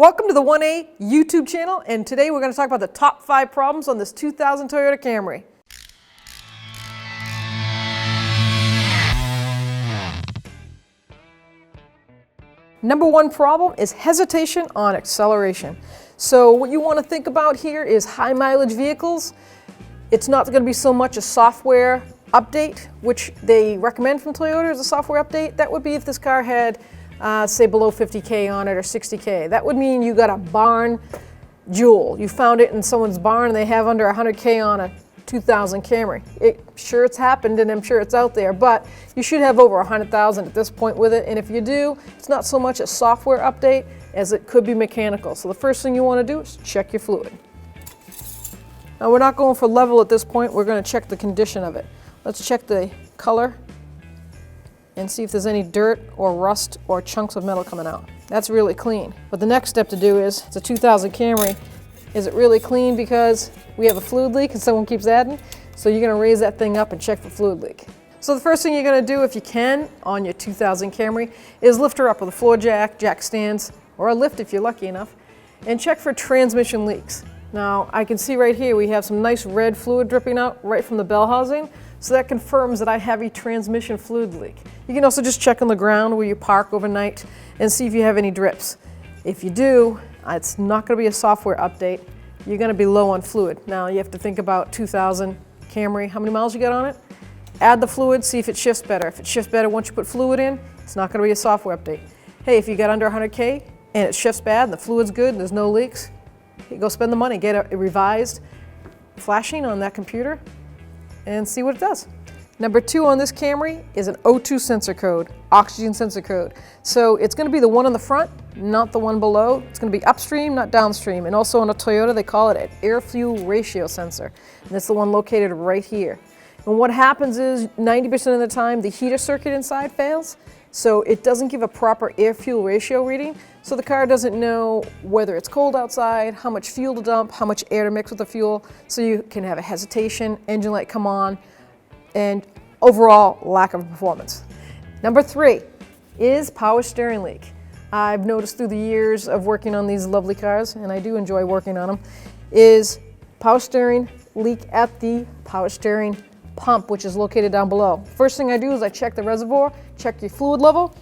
Welcome to the 1A YouTube channel, and today we're going to talk about the top 5 problems on this 2000 Toyota Camry. Number 1 problem is hesitation on acceleration. So what you want to think about here is high mileage vehicles. It's not going to be so much a software update, which they recommend from Toyota as a software update. That would be if this car had say below 50K on it or 60K. That would mean you got a barn jewel. You found it in someone's barn and they have under 100K on a 2000 Camry. Sure, it's happened and I'm sure it's out there, but you should have over 100,000 at this point with it. And if you do, it's not so much a software update as it could be mechanical. So the first thing you want to do is check your fluid. Now we're not going for level at this point. We're going to check the condition of it. Let's check the color and see if there's any dirt or rust or chunks of metal coming out. That's really clean. But the next step to do is, it's a 2000 Camry, is it really clean because we have a fluid leak and someone keeps adding? So you're gonna raise that thing up and check for fluid leak. So the first thing you're gonna do, if you can, on your 2000 Camry, is lift her up with a floor jack, jack stands, or a lift if you're lucky enough, and check for transmission leaks. Now, I can see right here we have some nice red fluid dripping out right from the bell housing. So that confirms that I have a transmission fluid leak. You can also just check on the ground where you park overnight and see if you have any drips. If you do, it's not going to be a software update. You're going to be low on fluid. Now you have to think about 2000 Camry, how many miles you got on it? Add the fluid, see if it shifts better. If it shifts better once you put fluid in, it's not going to be a software update. Hey, if you got under 100K and it shifts bad and the fluid's good and there's no leaks, go spend the money, get a revised flashing on that computer and see what it does. Number 2 on this Camry is an O2 sensor code, oxygen sensor code. So it's going to be the one on the front, not the one below. It's going to be upstream, not downstream. And also on a Toyota, they call it an air-fuel ratio sensor. And it's the one located right here. And what happens is 90% of the time, the heater circuit inside fails. So it doesn't give a proper air-fuel ratio reading. So the car doesn't know whether it's cold outside, how much fuel to dump, how much air to mix with the fuel. So you can have a hesitation, engine light come on, and overall lack of performance. Number 3 is power steering leak. I've noticed through the years of working on these lovely cars, and I do enjoy working on them, is power steering leak at the power steering pump, which is located down below. First thing I do is I check the reservoir, check your fluid level,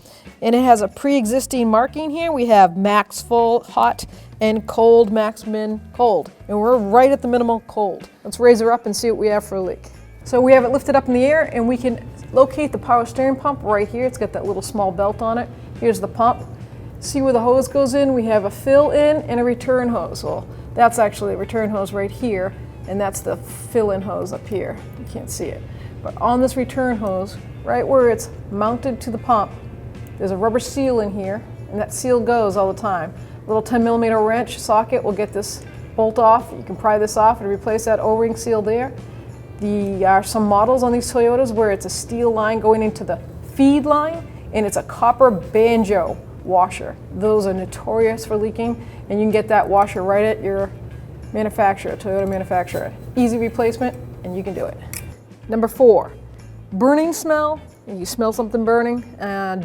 and it has a pre-existing marking here. We have max full hot and cold, max min cold, and we're right at the minimal cold. Let's raise her up and see what we have for a leak. So we have it lifted up in the air and we can locate the power steering pump right here. It's got that little small belt on it. Here's the pump. See where the hose goes in? We have a fill in and a return hose. Well, that's actually a return hose right here, and that's the fill-in hose up here. You can't see it. But on this return hose, right where it's mounted to the pump, there's a rubber seal in here, and that seal goes all the time. A little 10mm wrench socket will get this bolt off. You can pry this off and replace that O-ring seal there. There are some models on these Toyotas where it's a steel line going into the feed line, and it's a copper banjo washer. Those are notorious for leaking, and you can get that washer right at your manufacturer, Toyota manufacturer. Easy replacement, and you can do it. Number 4, burning smell. You smell something burning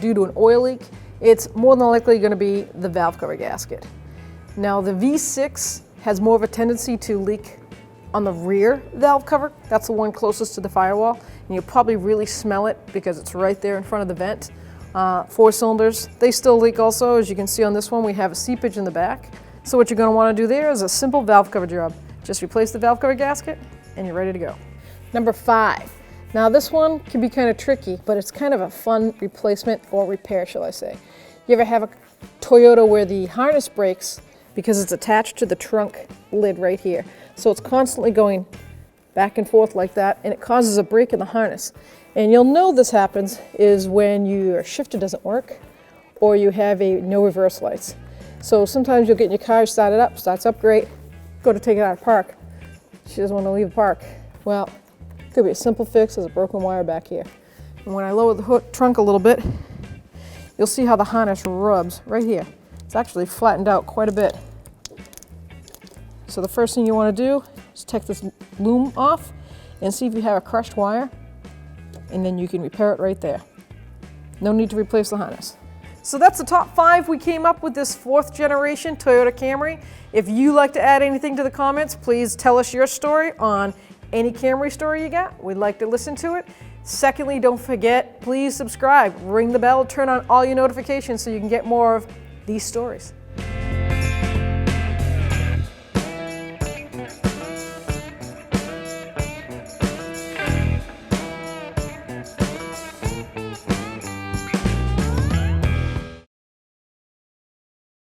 due to an oil leak, it's more than likely going to be the valve cover gasket. Now the V6 has more of a tendency to leak on the rear valve cover. That's the one closest to the firewall, and you'll probably really smell it because it's right there in front of the vent. 4 cylinders, they still leak also. As you can see on this one, we have a seepage in the back. So what you're going to want to do there is a simple valve cover job. Just replace the valve cover gasket and you're ready to go. Number 5. Now this one can be kind of tricky, but it's kind of a fun replacement or repair, shall I say. You ever have a Toyota where the harness breaks because it's attached to the trunk lid right here? So it's constantly going back and forth like that, and it causes a break in the harness. And you'll know this happens is when your shifter doesn't work or you have no reverse lights. So sometimes you'll get your car started up, starts up great, go to take it out of park. She doesn't want to leave the park. Well, could be a simple fix. There's a broken wire back here. And when I lower the trunk a little bit, you'll see how the harness rubs right here. It's actually flattened out quite a bit. So the first thing you want to do is take this loom off and see if you have a crushed wire, and then you can repair it right there. No need to replace the harness. So that's the top 5 we came up with this 4th generation Toyota Camry. If you like to add anything to the comments, please tell us your story on any Camry story you got. We'd like to listen to it. Secondly, don't forget, please subscribe, ring the bell, turn on all your notifications so you can get more of these stories.